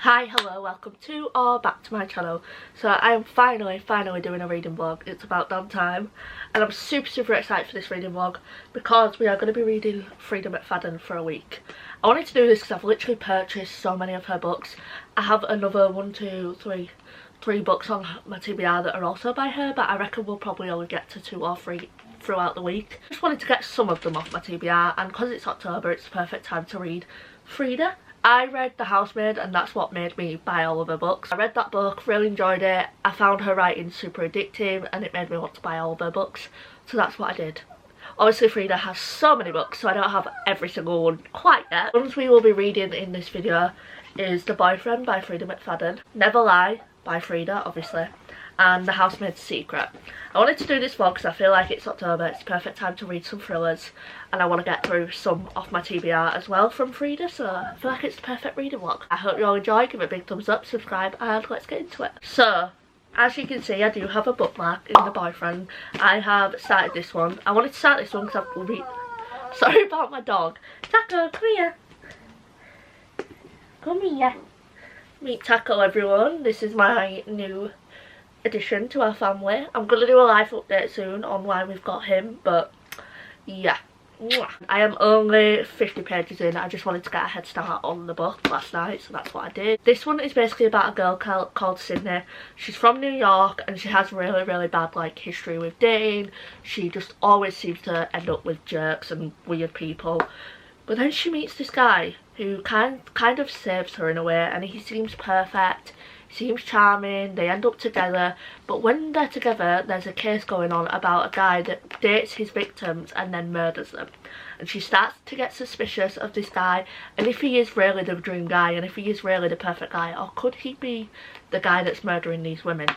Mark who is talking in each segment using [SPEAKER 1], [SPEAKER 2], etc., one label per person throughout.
[SPEAKER 1] Hi, hello, welcome to or back to my channel. So I am finally doing a reading vlog. It's about damn time, and I'm super excited for this reading vlog because we are going to be reading Freida McFadden for a week. I wanted to do this because I've literally purchased so many of her books. I have another three books on my TBR that are also by her, but I reckon we'll probably only get to 2 or 3 throughout the week. I just wanted to get some of them off my TBR, and because it's October, it's the perfect time to read Freida. I read The Housemaid, and that's what made me buy all of her books. I read that book, really enjoyed it. I found her writing super addictive and it made me want to buy all of her books, so that's what I did. Obviously Freida has so many books, so I don't have every single one quite yet. The ones we will be reading in this video is The Boyfriend by Freida McFadden, Never Lie by Freida, obviously, and The Housemaid's Secret. I wanted to do this vlog because I feel like it's October, it's the perfect time to read some thrillers, and I want to get through some off my TBR as well from Freida, so I feel like it's the perfect reading vlog. I hope you all enjoy, give it a big thumbs up, subscribe, and let's get into it. So, as you can see, I do have a bookmark in The Boyfriend. I have started this one. I wanted to start this one because I've sorry about my dog. Taco, come here. Come here. Meet Taco, everyone. This is my new addition to our family. I'm gonna do a life update soon on why we've got him, but yeah. I am only 50 pages in. I just wanted to get a head start on the book last night, so that's what I did. This one is basically about a girl called Sydney. She's from New York and she has really bad like history with dating. She just always seems to end up with jerks and weird people, but then she meets this guy who kind of saves her in a way, and he seems perfect. Seems charming, they end up together, but when they're together there's a case going on about a guy that dates his victims and then murders them, and she starts to get suspicious of this guy, and if he is really the dream guy, and if he is really the perfect guy, or could he be the guy that's murdering these women.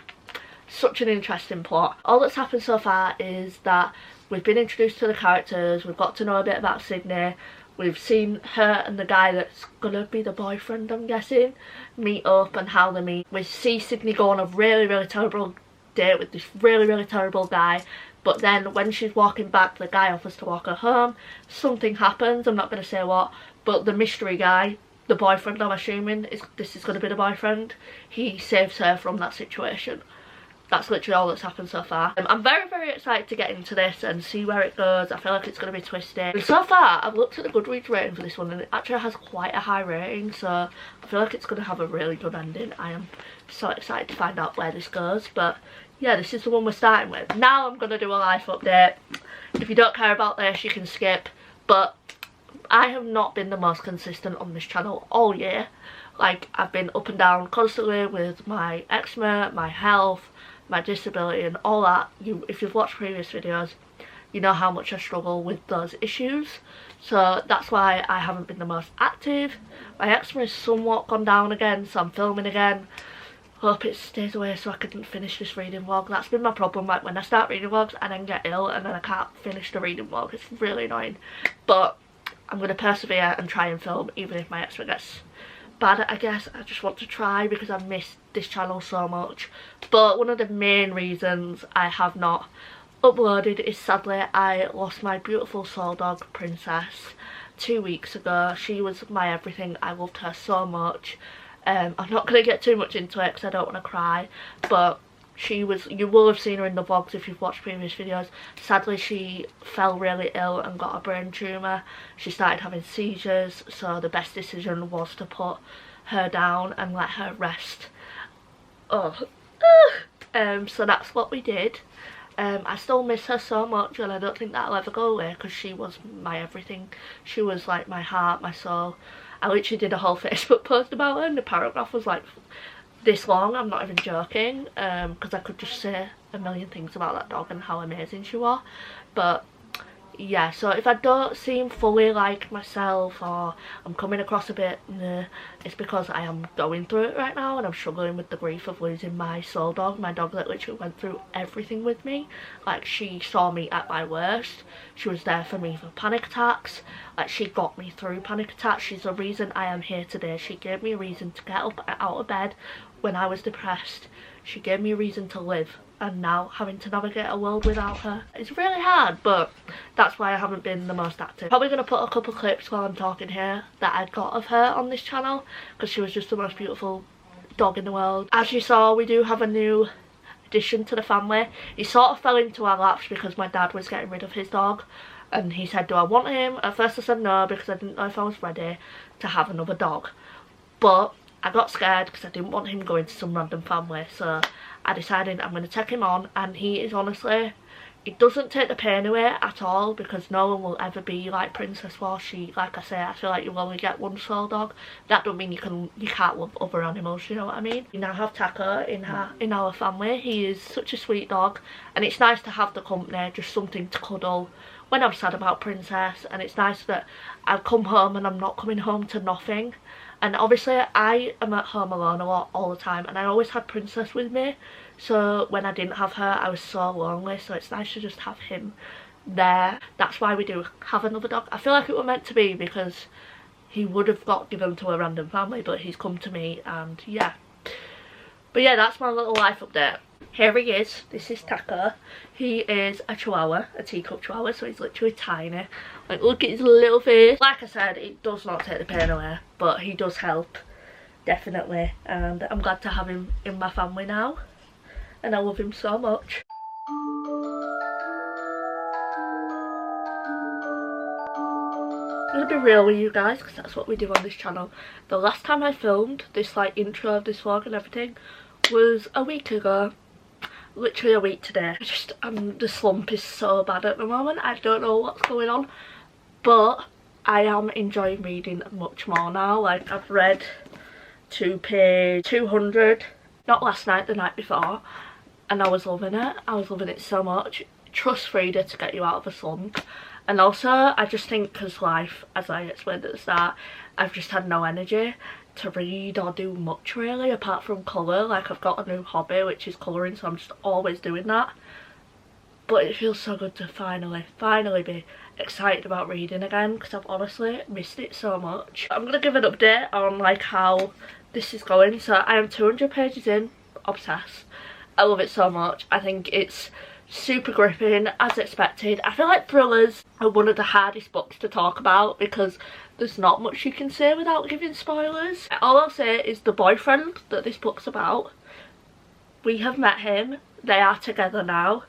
[SPEAKER 1] Such an interesting plot. All that's happened so far is that we've been introduced to the characters, we've got to know a bit about Sydney. We've seen her and the guy that's gonna be the boyfriend, I'm guessing, meet up and how they meet. We see Sydney go on a really terrible date with this really terrible guy, but then when she's walking back, the guy offers to walk her home. Something happens, I'm not gonna say what, but the mystery guy, the boyfriend I'm assuming, this is gonna be the boyfriend, he saves her from that situation. That's literally all that's happened so far. I'm very excited to get into this and see where it goes. I feel like it's going to be twisted. And so far, I've looked at the Goodreads rating for this one and it actually has quite a high rating, so I feel like it's going to have a really good ending. I am so excited to find out where this goes, but yeah, this is the one we're starting with. Now I'm going to do a life update. If you don't care about this, you can skip, but I have not been the most consistent on this channel all year. Like, I've been up and down constantly with my eczema, my health, my disability and all that. If you've watched previous videos, you know how much I struggle with those issues, so that's why I haven't been the most active. My eczema is somewhat gone down again, so I'm filming again. Hope it stays away so I can finish this reading vlog. That's been my problem, like when I start reading vlogs and then get ill and then I can't finish the reading vlog. It's really annoying, but I'm going to persevere and try and film even if my eczema gets bad. I guess I just want to try because I've missed this channel so much. But one of the main reasons I have not uploaded is sadly I lost my beautiful soul dog Princess 2 weeks ago. She was my everything. I loved her so much. I'm not going to get too much into it because I don't want to cry, but she was, you will have seen her in the vlogs if you've watched previous videos. Sadly she fell really ill and got a brain tumour. She started having seizures, so the best decision was to put her down and let her rest. So that's what we did. I still miss her so much and I don't think that'll ever go away because she was my everything. She was like my heart, my soul. I literally did a whole Facebook post about her and the paragraph was like this long, I'm not even joking, because I could just say a million things about that dog and how amazing she was. But yeah, so if I don't seem fully like myself or I'm coming across a bit it's because I am going through it right now and I'm struggling with the grief of losing my soul dog, my dog that literally went through everything with me. Like, she saw me at my worst, she was there for me for panic attacks, like she got me through panic attacks. She's the reason I am here today. She gave me a reason to get up out of bed when I was depressed. She gave me a reason to live, and now having to navigate a world without her, it's really hard, but that's why I haven't been the most active. Probably going to put a couple clips while I'm talking here that I got of her on this channel, because she was just the most beautiful dog in the world. As you saw, we do have a new addition to the family. He sort of fell into our laps because my dad was getting rid of his dog, and he said, do I want him? At first I said no, because I didn't know if I was ready to have another dog, but I got scared because I didn't want him going to some random family, so I decided I'm going to take him on. And he is honestly, it doesn't take the pain away at all, because no one will ever be like Princess was. She, like I say, I feel like you'll only get one soul dog. That don't mean you can't love other animals, you know what I mean? We now have Taco in our family. He is such a sweet dog, and it's nice to have the company, just something to cuddle when I'm sad about Princess. And it's nice that I come home and I'm not coming home to nothing. And obviously I am at home alone a lot all the time, and I always had Princess with me, so when I didn't have her I was so lonely, so it's nice to just have him there. That's why we do have another dog. I feel like it was meant to be, because he would have got given to a random family, but he's come to me, and yeah. But yeah, that's my little life update. Here he is. This is Taco. He is a chihuahua, a teacup chihuahua, so he's literally tiny. Like, look at his little face. Like I said, it does not take the pain away, but he does help, definitely. And I'm glad to have him in my family now, and I love him so much. I'm gonna be real with you guys, because that's what we do on this channel. The last time I filmed this like intro of this vlog and everything was a week ago. Literally a week today. The slump is so bad at the moment. I don't know what's going on, but I am enjoying reading much more now. Like, I've read to page 200, not last night, the night before, and I was loving it. I was loving it so much. Trust Freida to get you out of a slump. And also, I just think, because life, as I explained at the start, I've just had no energy to read or do much really, apart from colour. Like, I've got a new hobby, which is colouring, so I'm just always doing that. But it feels so good to finally be excited about reading again, because I've honestly missed it so much. I'm going to give an update on like how this is going. So I am 200 pages in, obsessed. I love it so much. I think it's super gripping, as expected. I feel like thrillers are one of the hardest books to talk about, because there's not much you can say without giving spoilers. All I'll say is the boyfriend that this book's about, we have met him, they are together now,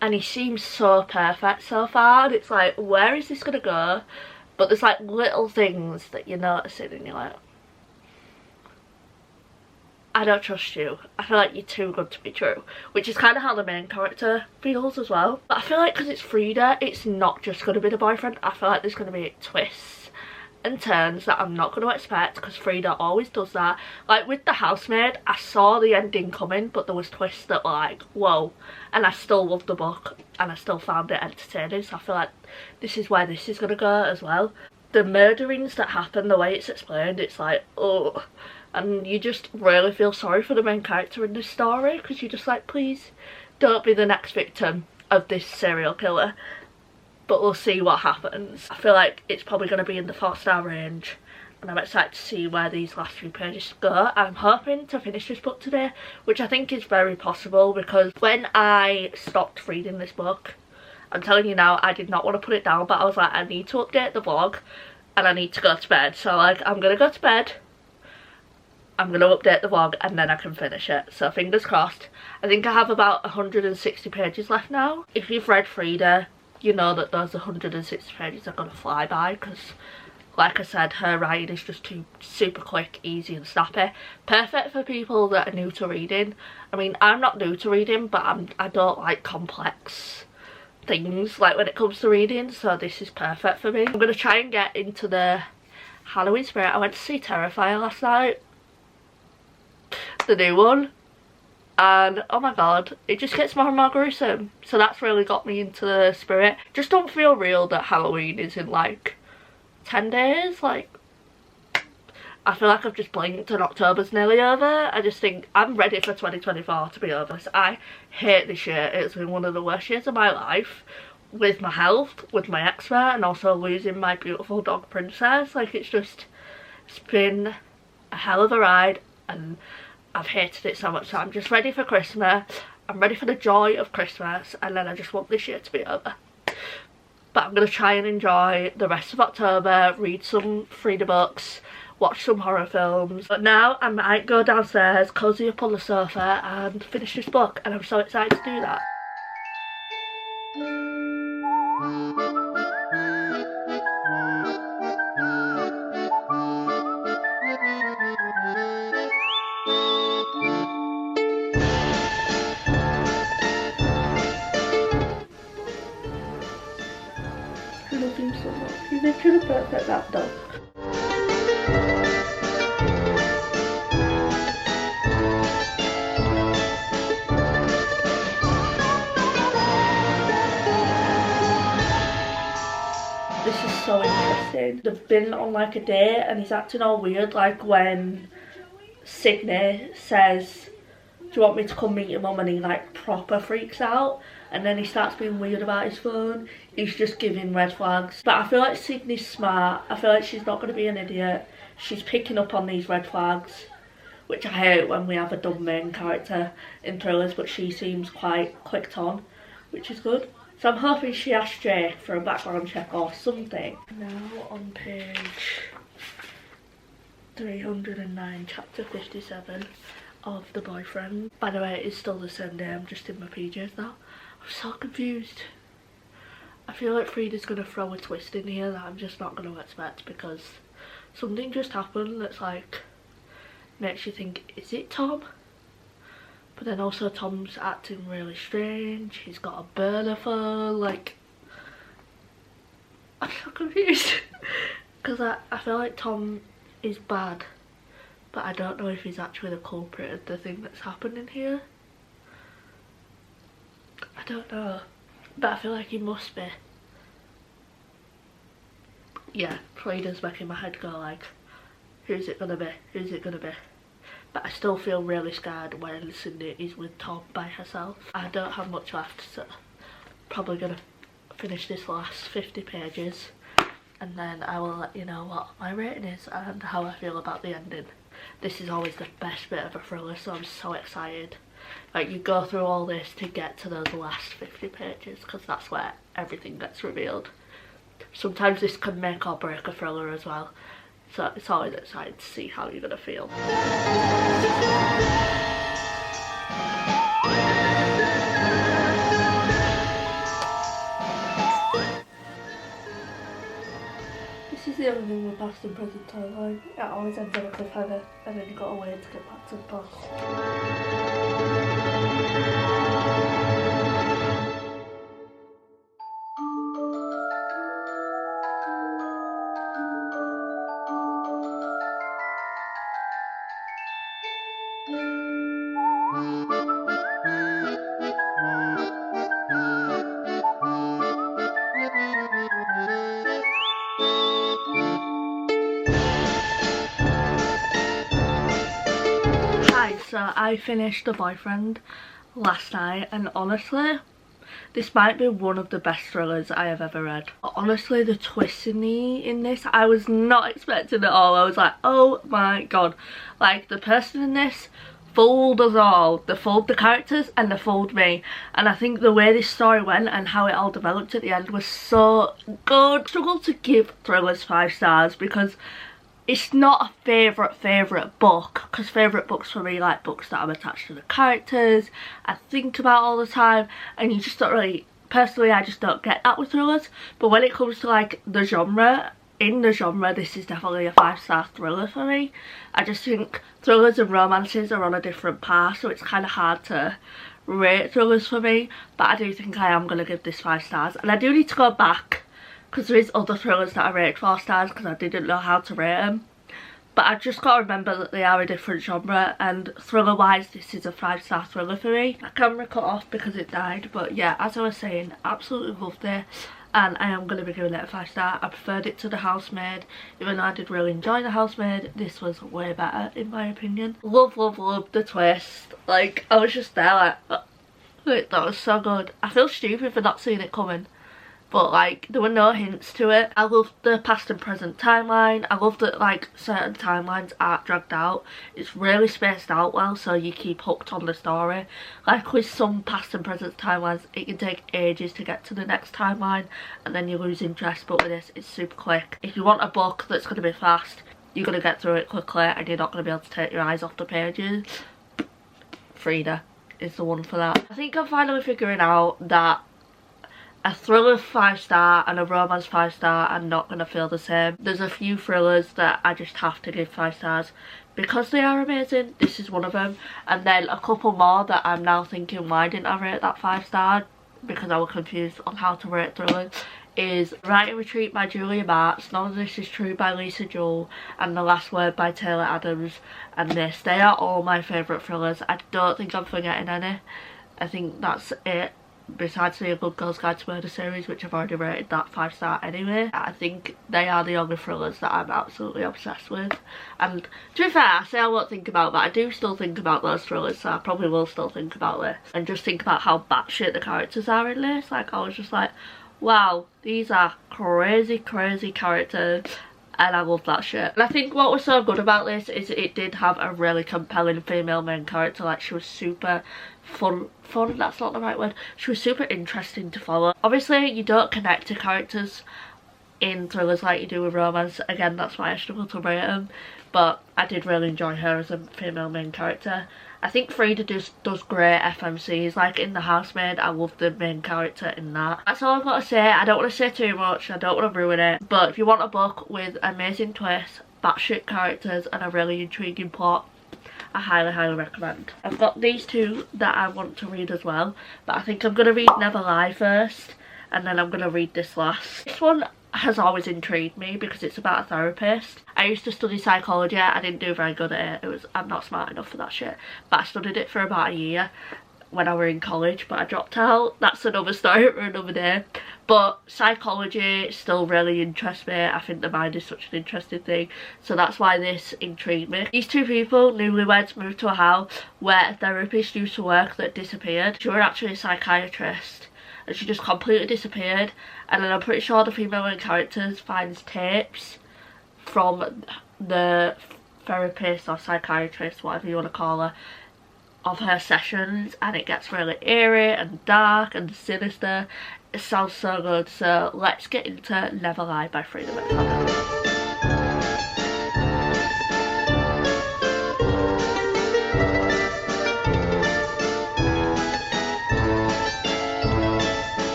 [SPEAKER 1] and he seems so perfect so far, and it's like, where is this gonna go? But there's like little things that you're noticing and you're like, I don't trust you. I feel like you're too good to be true. Which is kind of how the main character feels as well. But I feel like because it's Freida, it's not just going to be the boyfriend. I feel like there's going to be twists and turns that I'm not going to expect, because Freida always does that. Like with the housemaid, I saw the ending coming, but there was twists that were like, whoa. And I still loved the book, and I still found it entertaining. So I feel like this is where this is going to go as well. The murderings that happen, the way it's explained, it's like, oh. And you just really feel sorry for the main character in this story, because you're just like, please don't be the next victim of this serial killer. But we'll see what happens. I feel like it's probably going to be in the 4-star range, and I'm excited to see where these last few pages go. I'm hoping to finish this book today, which I think is very possible, because when I stopped reading this book, I'm telling you now, I did not want to put it down, but I was like, I need to update the vlog and I need to go to bed. So like, I'm going to go to bed, I'm going to update the vlog, and then I can finish it. So fingers crossed. I think I have about 160 pages left now. If you've read Freida, you know that those 160 pages are going to fly by, because like I said, her writing is just too super quick, easy and snappy. Perfect for people that are new to reading. I mean, I'm not new to reading, but I don't like complex things like when it comes to reading, so this is perfect for me. I'm going to try and get into the Halloween spirit. I went to see Terrifier last night, the new one, and oh my god, it just gets more and more gruesome. So that's really got me into the spirit. Just don't feel real that Halloween is in like 10 days. Like, I feel like I've just blinked and October's nearly over. I just think I'm ready for 2024 to be over. I hate this year. It's been one of the worst years of my life, with my health, with my eczema, and also losing my beautiful dog Princess. Like, it's been a hell of a ride, and I've hated it so much. So I'm just ready for Christmas. I'm ready for the joy of Christmas, and then I just want this year to be over. But I'm going to try and enjoy the rest of October, read some Freida books, watch some horror films. But now I might go downstairs, cozy up on the sofa and finish this book, and I'm so excited to do that. I love him so much. He's literally the perfect that dog. This is so interesting. They've been on like a date and he's acting all weird, like when Sydney says, do you want me to come meet your mum, and he like proper freaks out, and then he starts being weird about his phone. He's just giving red flags. But I feel like Sydney's smart. I feel like she's not going to be an idiot. She's picking up on these red flags, which I hate when we have a dumb main character in thrillers, but she seems quite clicked on, which is good. So I'm hoping she asks Jake for a background check or something. Now on page 309, chapter 57 of The Boyfriend. By the way, it's still the same day, I'm just in my PJs now. I'm so confused. I feel like Freida's going to throw a twist in here that I'm just not going to expect, because something just happened that's like, makes you think, is it Tom? But then also Tom's acting really strange, he's got a burner phone, like, I'm so confused. Because I feel like Tom is bad, but I don't know if he's actually the culprit of the thing that's happening here. I don't know, but I feel like he must be. Yeah, Freida's making my head go like, who's it gonna be? Who's it gonna be? But I still feel really scared when Sydney is with Tom by herself. I don't have much left, so probably gonna finish this last 50 pages and then I will let you know what my rating is and how I feel about the ending. This is always the best bit of a thriller, so I'm so excited. Like, you go through all this to get to those last 50 pages, because that's where everything gets revealed. Sometimes this can make or break a thriller as well, so it's always exciting to see how you're gonna feel. This is the other thing with past and present timeline. It always ends on a cliffhanger and then you've got to wait to get back to the past. So I finished The Boyfriend last night, and honestly, this might be one of the best thrillers I have ever read. Honestly, the twist in this, I was not expecting at all. I was like, oh my god. Like, the person in this fooled us all. They fooled the characters and they fooled me. And I think the way this story went and how it all developed at the end was so good. I struggle to give thrillers 5 stars because it's not a favourite book, because favourite books for me like books that I'm attached to the characters, I think about all the time, and you just don't really, personally I just don't get that with thrillers. But when it comes to like the genre, in the genre, this is definitely a 5-star thriller for me. I just think thrillers and romances are on a different path, so it's kind of hard to rate thrillers for me, but I do think I am going to give this 5 stars, and I do need to go back because there is other thrillers that I rate 4 stars because I didn't know how to rate them. But I just got to remember that they are a different genre, and thriller wise this is a 5-star thriller for me. My camera cut off because it died, but yeah, as I was saying, absolutely loved this and I am going to be giving it a 5 star. I preferred it to The Housemaid. Even though I did really enjoy The Housemaid, this was way better in my opinion. Love the twist. Like, I was just there like, oh, wait, that was so good. I feel stupid for not seeing it coming, but like there were no hints to it. I loved the past and present timeline. I love that like certain timelines aren't dragged out. It's really spaced out well, so you keep hooked on the story. Like with some past and present timelines, it can take ages to get to the next timeline and then you lose interest, but with this it's super quick. If you want a book that's going to be fast, you're going to get through it quickly and you're not going to be able to take your eyes off the pages. Freida is the one for that. I think I'm finally figuring out that a thriller 5-star and a romance 5-star are not going to feel the same. There's a few thrillers that I just have to give 5 stars because they are amazing. This is one of them. And then a couple more that I'm now thinking, why didn't I rate that 5-star? Because I was confused on how to rate thrillers. Is Writing Retreat by Julia Marks, None of This Is True by Lisa Jewell, and The Last Word by Taylor Adams, and this. They are all my favourite thrillers. I don't think I'm forgetting any. I think that's it. Besides the A Good Girl's Guide to Murder series, which I've already rated that 5-star anyway. I think they are the only thrillers that I'm absolutely obsessed with. And to be fair, I say I won't think about that. I do still think about those thrillers, so I probably will still think about this. And just think about how batshit the characters are in this. Like, I was just like, wow, these are crazy, crazy characters. And I love that shit. And I think what was so good about this is it did have a really compelling female main character. Like, she was super fun, that's not the right word. She was super interesting to follow. Obviously, you don't connect to characters in thrillers like you do with romance. Again, that's why I struggle to rate them. But I did really enjoy her as a female main character. I think Freida does great FMCs. Like in The Housemaid, I love the main character in that. That's all I've got to say. I don't want to say too much. I don't want to ruin it. But if you want a book with amazing twists, batshit characters, and a really intriguing plot, I highly, highly recommend. I've got these two that I want to read as well. But I think I'm going to read Never Lie first. And then I'm going to read this last. This one has always intrigued me because it's about a therapist. I used to study psychology. I didn't do very good at it. I'm not smart enough for that shit. But I studied it for about a year when I were in college, but I dropped out. That's another story for another day. But psychology still really interests me. I think the mind is such an interesting thing. So that's why this intrigued me. These two people, newlyweds, moved to a house where a therapist used to work that disappeared. She was actually a psychiatrist. And she just completely disappeared. And then I'm pretty sure the female main characters finds tapes from the therapist or psychiatrist, whatever you want to call her, of her sessions, and it gets really eerie and dark and sinister. It sounds so good. So let's get into Never Lie by Freida McFadden.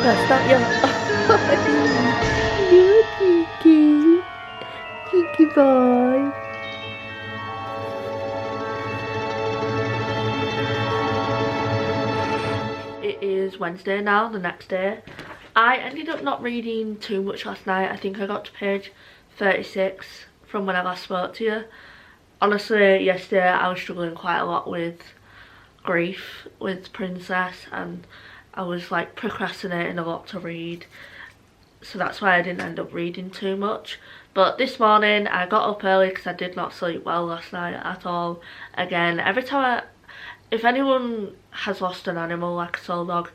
[SPEAKER 1] That's not your... You're Kiki. Kiki boy. It is Wednesday now, the next day. I ended up not reading too much last night. I think I got to page 36 from when I last spoke to you. Honestly, yesterday I was struggling quite a lot with grief with Princess, and I was like procrastinating a lot to read, so that's why I didn't end up reading too much. But this morning I got up early because I did not sleep well last night at all. Again, every time if anyone has lost an animal like a soul dog,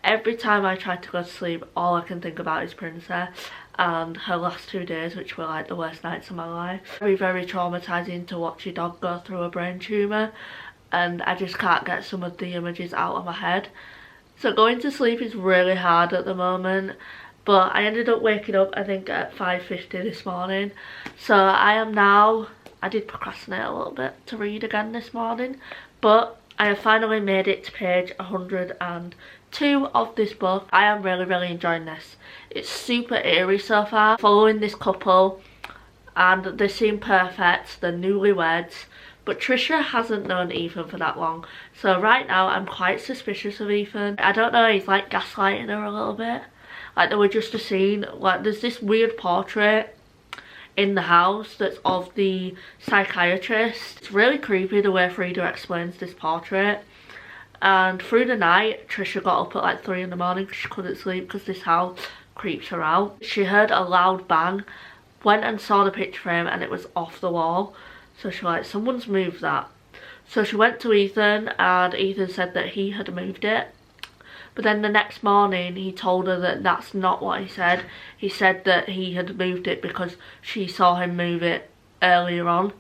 [SPEAKER 1] every time I try to go to sleep, all I can think about is Princess and her last 2 days, which were like the worst nights of my life. Very, very traumatizing to watch your dog go through a brain tumour, and I just can't get some of the images out of my head. So going to sleep is really hard at the moment, but I ended up waking up I think at 5:50 this morning. So I did procrastinate a little bit to read again this morning, but I have finally made it to page 102 of this book. I am really, really enjoying this. It's super eerie so far, following this couple, and they seem perfect, they're newlyweds. But Trisha hasn't known Ethan for that long. So right now I'm quite suspicious of Ethan. I don't know, he's like gaslighting her a little bit. Like there was just a scene, like there's this weird portrait in the house that's of the psychiatrist. It's really creepy the way Freida explains this portrait. And through the night, Trisha got up at like 3 in the morning because she couldn't sleep because this house creeps her out. She heard a loud bang, went and saw the picture frame, and it was off the wall. So she was like, someone's moved that. So she went to Ethan, and Ethan said that he had moved it. But then the next morning he told her that that's not what he said. He said that he had moved it because she saw him move it earlier on.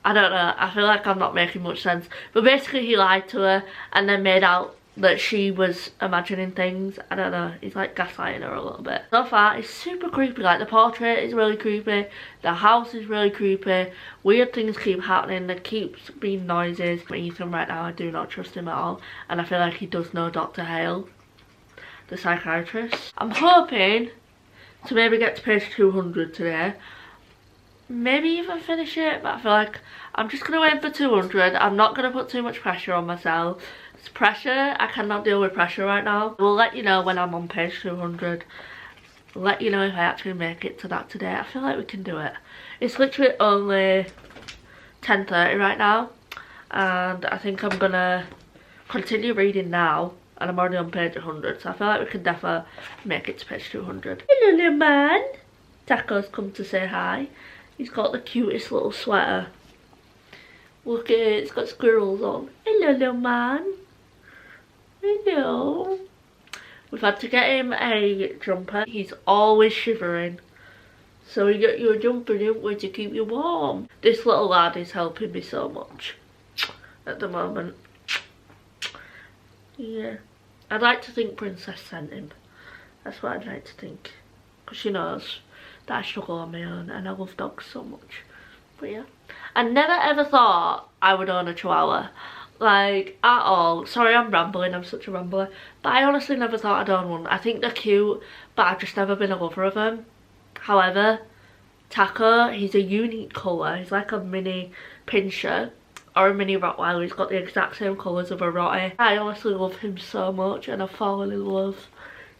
[SPEAKER 1] I don't know, I feel like I'm not making much sense. But basically he lied to her and then made out that she was imagining things. I don't know, he's like gaslighting her a little bit. So far it's super creepy, like the portrait is really creepy, the house is really creepy, weird things keep happening, there keeps being noises. Ethan right now, I do not trust him at all, and I feel like he does know Dr. Hale, the psychiatrist. I'm hoping to maybe get to page 200 today, maybe even finish it, but I feel like I'm just gonna wait for 200. I'm not gonna put too much pressure on myself. It's pressure, I cannot deal with pressure right now. We'll let you know when I'm on page 200. I'll let you know if I actually make it to that today. I feel like we can do it. It's literally only 10:30 right now, and I think I'm gonna continue reading now, and I'm already on page 100, so I feel like we can definitely make it to page 200. Hello little man. Taco's come to say hi. He's got the cutest little sweater. Look at it, it's got squirrels on. Hello little man. Hello. We've had to get him a jumper. He's always shivering, so we get you a jumper, didn't we, to keep you warm. This little lad is helping me so much at the moment. Yeah, I'd like to think Princess sent him. That's what I'd like to think, because she knows that I struggle on my own and I love dogs so much. But yeah, I never ever thought I would own a Chihuahua, like at all. Sorry I'm rambling, I'm such a rambler, but I honestly never thought I'd own one. I think they're cute, but I've just never been a lover of them. However, Taco, he's a unique colour. He's like a mini Pinscher or a mini Rottweiler. He's got the exact same colours of a Rottie. I honestly love him so much and I've fallen in love.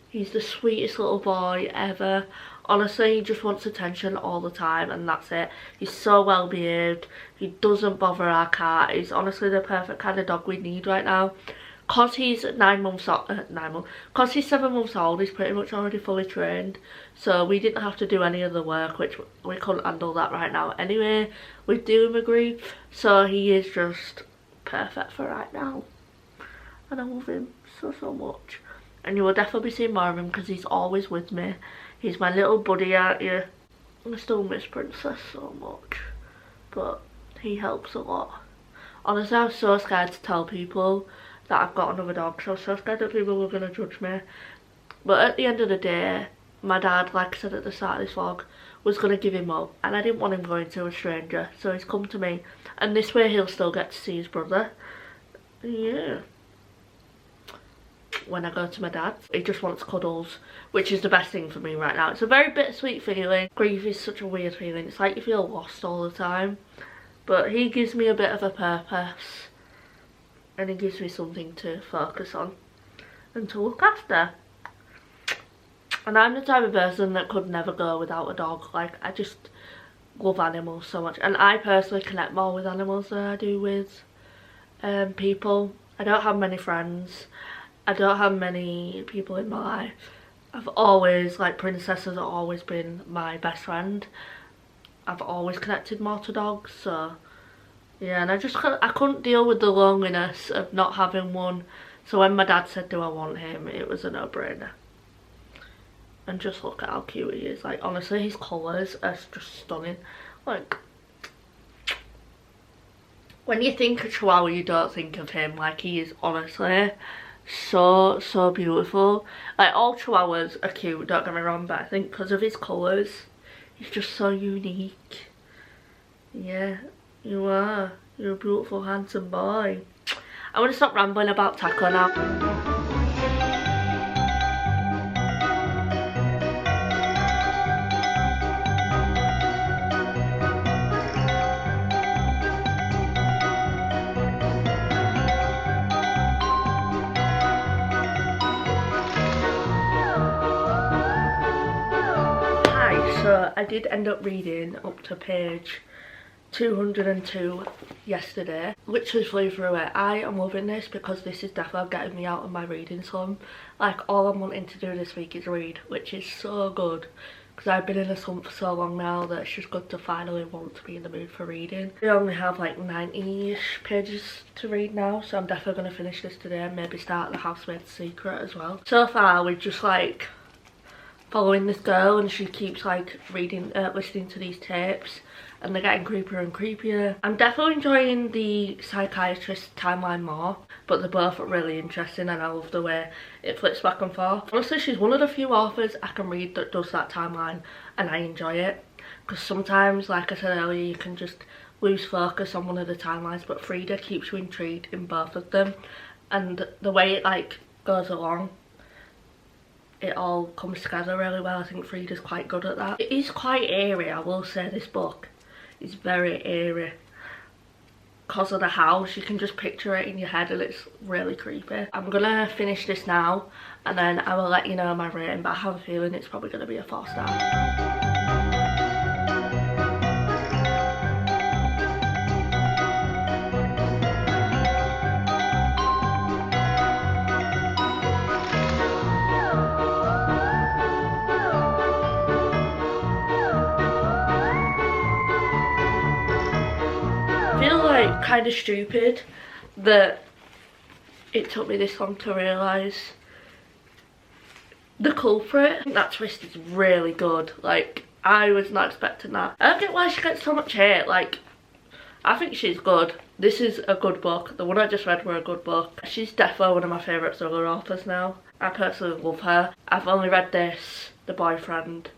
[SPEAKER 1] He's the sweetest little boy ever. Honestly, he just wants attention all the time and that's it. He's so well behaved. He doesn't bother our cat. He's honestly the perfect kind of dog we need right now. Cause he's 9 months old, cause he's 7 months old, he's pretty much already fully trained. So we didn't have to do any of the work, which we couldn't handle that right now anyway with doing McGree. So he is just perfect for right now. And I love him so much. And you will definitely be seeing more of him because he's always with me. He's my little buddy out here. I still miss Princess so much, but he helps a lot. Honestly, I was so scared to tell people that I've got another dog, so I was so scared that people were going to judge me. But at the end of the day, my dad, like I said at the start of this vlog, was going to give him up, and I didn't want him going to a stranger, so he's come to me, and this way he'll still get to see his brother. Yeah. When I go to my dad's, he just wants cuddles, which is the best thing for me right now. It's a very bittersweet feeling. Grief is such a weird feeling. It's like you feel lost all the time, but he gives me a bit of a purpose and he gives me something to focus on and to look after. And I'm the type of person that could never go without a dog. Like, I just love animals so much, and I personally connect more with animals than I do with people. I don't have many friends. I don't have many people in my life. I've always, like, Princess has always been my best friend. I've always connected more to dogs, so yeah. And I couldn't deal with the loneliness of not having one. So when my dad said, do I want him, it was a no-brainer. And just look at how cute he is. Like, honestly, his colours are just stunning. Like, when you think of Chihuahua, you don't think of him. Like, he is honestly so beautiful. Like, all Chihuahuas are cute, don't get me wrong, but I think because of his colours, he's just so unique. Yeah, you are. You're a beautiful, handsome boy. I'm gonna stop rambling about Taco now. So I did end up reading up to page 202 yesterday. Literally flew through it. I am loving this because this is definitely getting me out of my reading slump. Like, all I'm wanting to do this week is read, which is so good because I've been in a slump for so long now that it's just good to finally want to be in the mood for reading. We only have like 90-ish pages to read now, so I'm definitely going to finish this today and maybe start The Housemaid's Secret as well. So far we're just like following this girl and she keeps like listening to these tapes and they're getting creepier and creepier. I'm definitely enjoying the psychiatrist timeline more, but they're both really interesting and I love the way it flips back and forth. Honestly, she's one of the few authors I can read that does that timeline and I enjoy it, because sometimes, like I said earlier, you can just lose focus on one of the timelines, but Freida keeps you intrigued in both of them, and the way it like goes along, it all comes together really well. I think Freida's quite good at that. It is quite eerie, I will say. This book is very eerie because of the house. You can just picture it in your head and it's really creepy. I'm gonna finish this now and then I will let you know my rating, but I have a feeling it's probably gonna be a 4-star. I feel like kind of stupid that it took me this long to realise the culprit. That twist is really good. Like, I was not expecting that. I don't get why she gets so much hate. Like, I think she's good. This is a good book. The one I just read were a good book. She's definitely one of my favourite thriller authors now. I personally love her. I've only read this, The Boyfriend,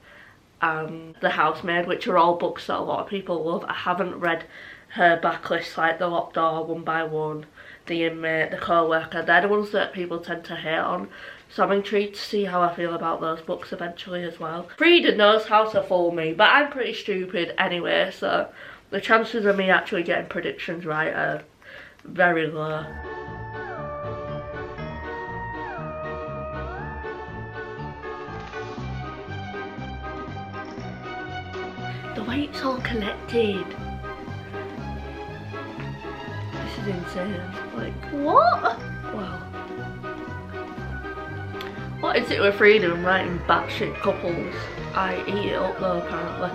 [SPEAKER 1] and The Housemaid, which are all books that a lot of people love. I haven't read her backlist, like The Locked Door, One by One, The Inmate, The Co-Worker. They're the ones that people tend to hate on, so I'm intrigued to see how I feel about those books eventually as well. Freida knows how to fool me, but I'm pretty stupid anyway, so the chances of me actually getting predictions right are very low. The way it's all collected. This is insane. Like, what? Wow. What is it with Freida and writing batshit couples? I eat it up though, apparently.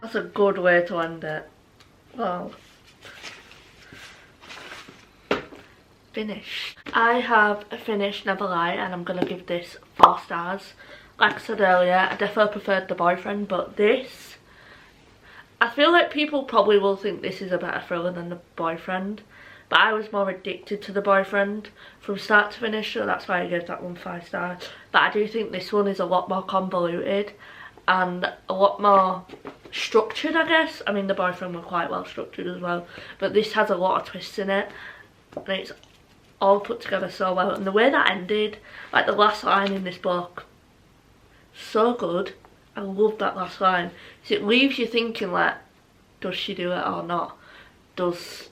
[SPEAKER 1] That's a good way to end it. Wow. Finished. I have finished Never Lie and I'm gonna give this 4 stars. Like I said earlier, I definitely preferred The Boyfriend, but this, I feel like people probably will think this is a better thriller than The Boyfriend, but I was more addicted to The Boyfriend from start to finish, so that's why I gave that one 5 stars. But I do think this one is a lot more convoluted and a lot more structured, I guess. I mean, The Boyfriend were quite well structured as well, but this has a lot of twists in it and it's all put together so well. And the way that ended, like the last line in this book, so good. I love that last line. So it leaves you thinking, like, does she do it or not? Does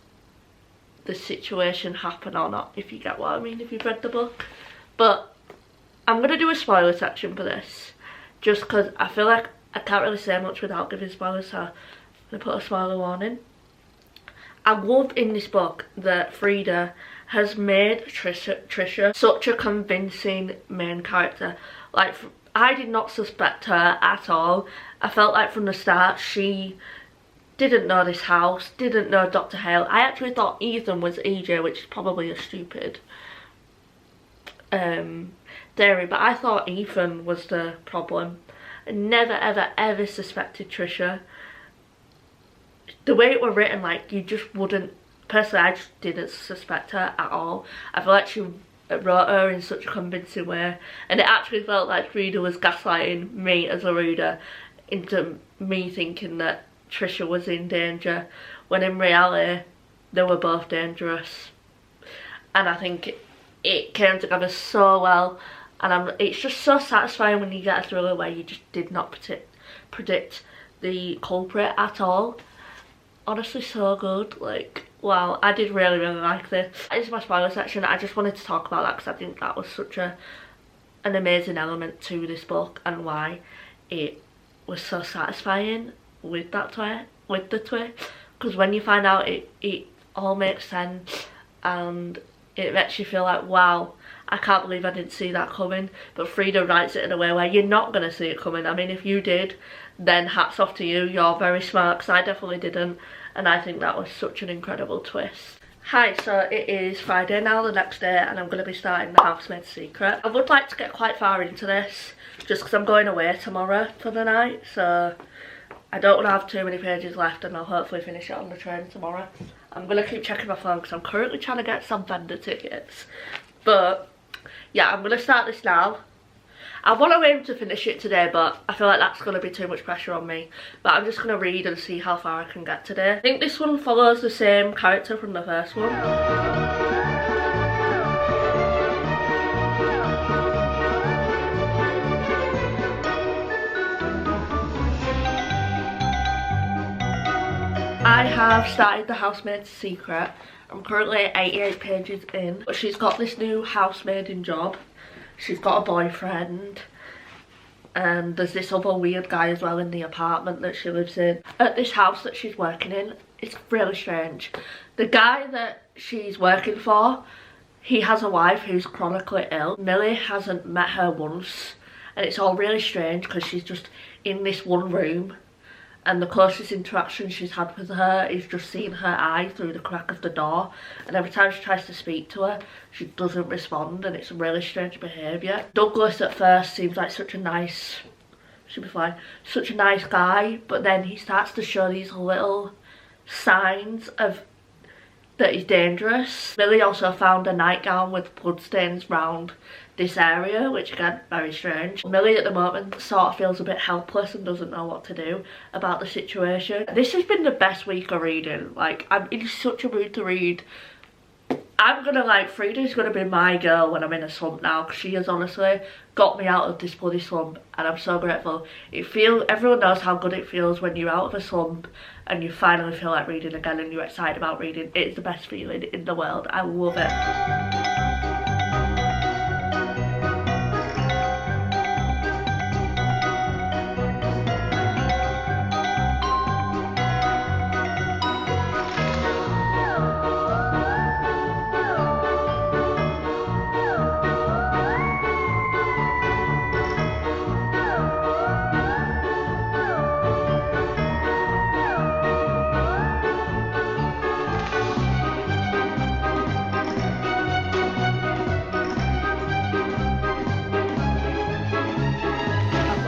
[SPEAKER 1] the situation happen or not, if you get what I mean, if you've read the book. But I'm going to do a spoiler section for this, just because I feel like I can't really say much without giving spoilers, so I'm going to put a spoiler warning. I love in this book that Freida has made Trisha such a convincing main character. Like, I did not suspect her at all. I felt like from the start she didn't know this house, didn't know Dr. Hale. I actually thought Ethan was EJ, which is probably a stupid theory, but I thought Ethan was the problem. I never ever ever suspected Trisha. The way it were written, like, you just wouldn't, personally I just didn't suspect her at all. I feel like she wrote her in such a convincing way, and it actually felt like Freida was gaslighting me as a reader into me thinking that Trisha was in danger, when in reality they were both dangerous. And I think it came together so well, and it's just so satisfying when you get a thriller where you just did not predict the culprit at all. Honestly, so good. Like, wow, I did really like this. This is my spoiler section. I just wanted to talk about that because I think that was such an amazing element to this book, and why it was so satisfying with that twist, because when you find out, it all makes sense and it makes you feel like, wow, I can't believe I didn't see that coming. But Freida writes it in a way where you're not going to see it coming. I mean, if you did, then hats off to you. You're very smart, because I definitely didn't. And I think that was such an incredible twist. Hi, so it is Friday now, the next day, and I'm going to be starting The Housemaid's Secret. I would like to get quite far into this, just because I'm going away tomorrow for the night, so I don't want to have too many pages left, and I'll hopefully finish it on the train tomorrow. I'm going to keep checking my phone because I'm currently trying to get some vendor tickets. But yeah, I'm going to start this now. I want to aim to finish it today, but I feel like that's going to be too much pressure on me. But I'm just going to read and see how far I can get today. I think this one follows the same character from the first one. I have started The Housemaid's Secret. I'm currently 88 pages in. But she's got this new housemaiding job. She's got a boyfriend. And there's this other weird guy as well in the apartment that she lives in. At this house that she's working in, it's really strange. The guy that she's working for, he has a wife who's chronically ill. Millie hasn't met her once. And it's all really strange because she's just in this one room. And the closest interaction she's had with her is just seeing her eye through the crack of the door. And every time she tries to speak to her, she doesn't respond, and it's really strange behaviour. Douglas at first seems like such a nice, should be fine, such a nice guy, but then he starts to show these little signs of that he's dangerous. Millie also found a nightgown with bloodstains round this area, which again, very strange. Millie at the moment sort of feels a bit helpless and doesn't know what to do about the situation. This has been the best week of reading. Like, I'm in such a mood to read. I'm gonna, like, Freida's gonna be my girl when I'm in a slump now, because she has honestly got me out of this bloody slump, and I'm so grateful. Everyone knows how good it feels when you're out of a slump and you finally feel like reading again and you're excited about reading. It's the best feeling in the world. I love it.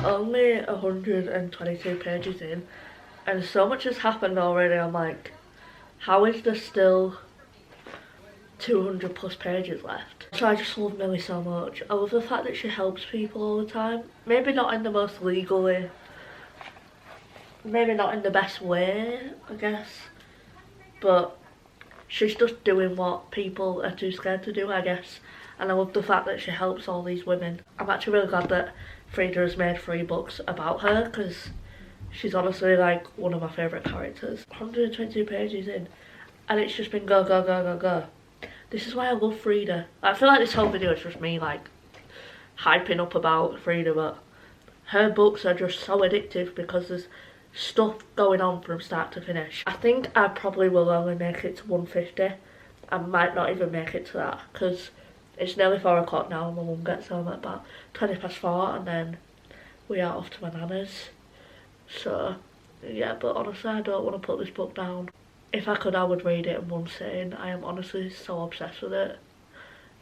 [SPEAKER 1] Only 122 pages in, and so much has happened already. I'm like, how is there still 200 plus pages left? So I just love Millie so much. I love the fact that she helps people all the time. Maybe not in the most legally, maybe not in the best way, I guess, but she's just doing what people are too scared to do, I guess. And I love the fact that she helps all these women. I'm actually really glad that Freida has made 3 books about her, because she's honestly like one of my favourite characters. 122 pages in, and it's just been go, go, go, go, go. This is why I love Freida. I feel like this whole video is just me like hyping up about Freida, but her books are just so addictive because there's stuff going on from start to finish. I think I probably will only make it to 150. I might not even make it to that, because it's nearly 4 o'clock now and my mum gets home at about 20 past 4, and then we are off to my nana's. So yeah, but honestly I don't want to put this book down. If I could, I would read it in one sitting. I am honestly so obsessed with it.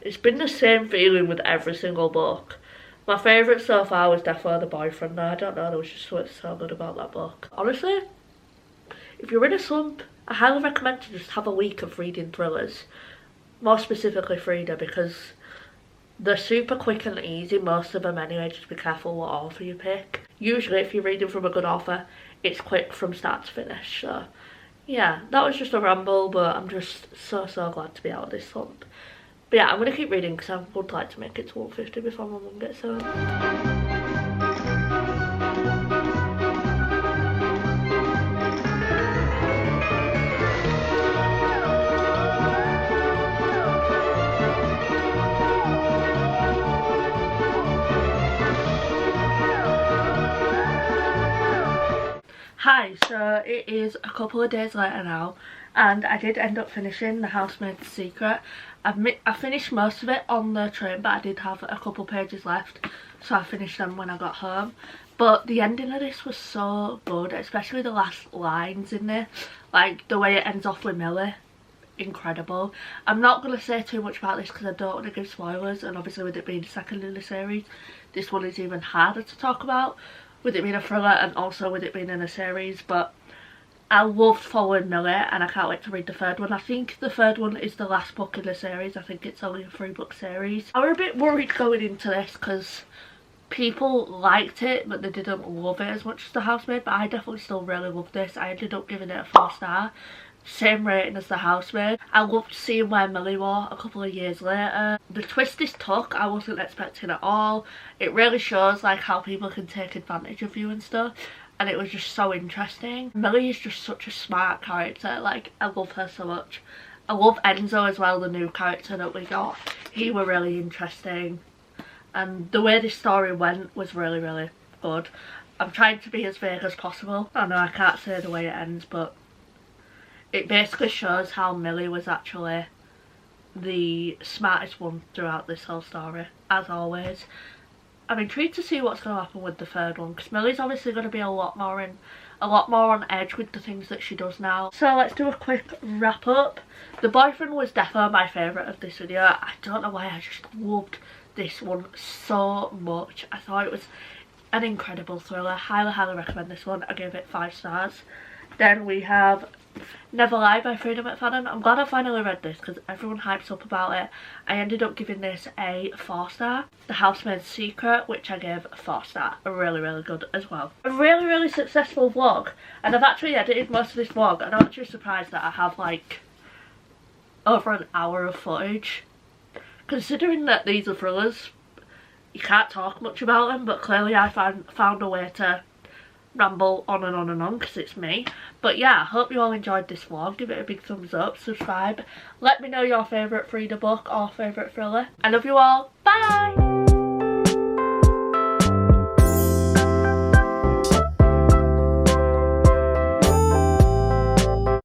[SPEAKER 1] It's been the same feeling with every single book. My favourite so far was definitely The Boyfriend. I don't know, there was just something so good about that book. Honestly, if you're in a slump, I highly recommend to just have a week of reading thrillers. More specifically Freida, because they're super quick and easy, most of them anyway. Just be careful what author you pick. Usually if you're reading from a good author, it's quick from start to finish. So yeah, that was just a ramble, but I'm just so glad to be out of this slump. But yeah, I'm going to keep reading because I would like to make it to 150 before my mum gets home. Hi, so it is a couple of days later now, and I did end up finishing The Housemaid's Secret. I finished most of it on the train, but I did have a couple pages left, so I finished them when I got home. But the ending of this was so good, especially the last lines in there, like the way it ends off with Millie. Incredible. I'm not going to say too much about this because I don't want to give spoilers, and obviously with it being the second in the series, this one is even harder to talk about, with it being a thriller and also with it being in a series. But I loved following Millie, and I can't wait to read the third one. I think the third one is the last book in the series. I think it's only a 3-book series. I was a bit worried going into this because people liked it but they didn't love it as much as The Housemaid, but I definitely still really loved this. I ended up giving it a 4 star. Same rating as The Housemaid. I loved seeing where Millie was a couple of years later. The twist this took, I wasn't expecting at all. It really shows like how people can take advantage of you and stuff, and it was just so interesting. Millie is just such a smart character. Like, I love her so much. I love Enzo as well, the new character that we got. He were really interesting, and the way this story went was really, really good. I'm trying to be as vague as possible. I know I can't say the way it ends, but it basically shows how Millie was actually the smartest one throughout this whole story, as always. I'm intrigued to see what's going to happen with the third one, because Millie's obviously going to be a lot more on edge with the things that she does now. So let's do a quick wrap up. The Boyfriend was definitely my favourite of this video. I don't know why, I just loved this one so much. I thought it was an incredible thriller. Highly recommend this one. I gave it 5 stars. Then we have Never Lie by Freida McFadden. I'm glad I finally read this because everyone hypes up about it. I ended up giving this a 4 star. The Housemaid's Secret, which I gave a 4 star. Really good as well. A really successful vlog, and I've actually edited most of this vlog, and I'm actually surprised that I have like over an hour of footage. Considering that these are thrillers, you can't talk much about them, but clearly I found a way to ramble on and on because it's me. But yeah, I hope you all enjoyed this vlog. Give it a big thumbs up, subscribe, let me know your favourite Freida book or favourite thriller. I love you all. Bye.